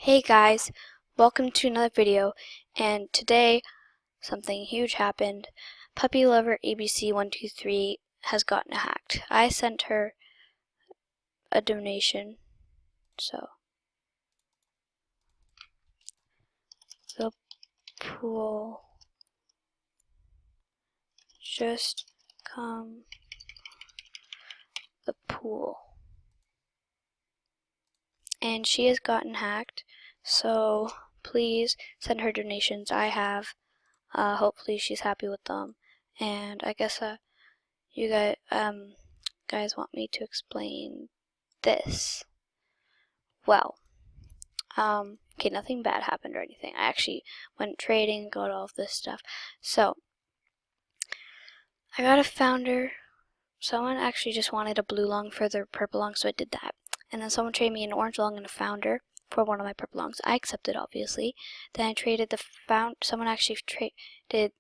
Hey guys, welcome to another video, and today something huge happened. Puppyloveabc123 has gotten hacked. I sent her a donation, so the pool just come the pool. And she has gotten hacked, so please send her donations. I have. Hopefully she's happy with them. And I guess you guys want me to explain this. Well, okay, nothing bad happened or anything. I actually went trading and got all of this stuff. So, I got a founder. Someone actually just wanted a blue lung for their purple lung, so I did that. And then someone traded me an orange lung and a founder for one of my purple lungs. I accepted, obviously. Then I traded someone actually traded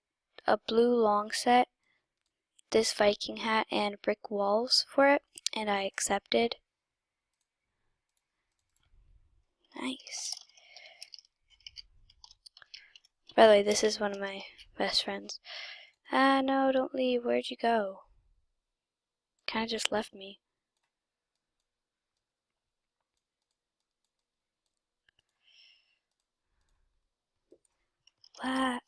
a blue long set, this Viking hat, and brick walls for it, and I accepted. Nice. By the way, this is one of my best friends. No, don't leave. Where'd you go? Kinda just left me. What?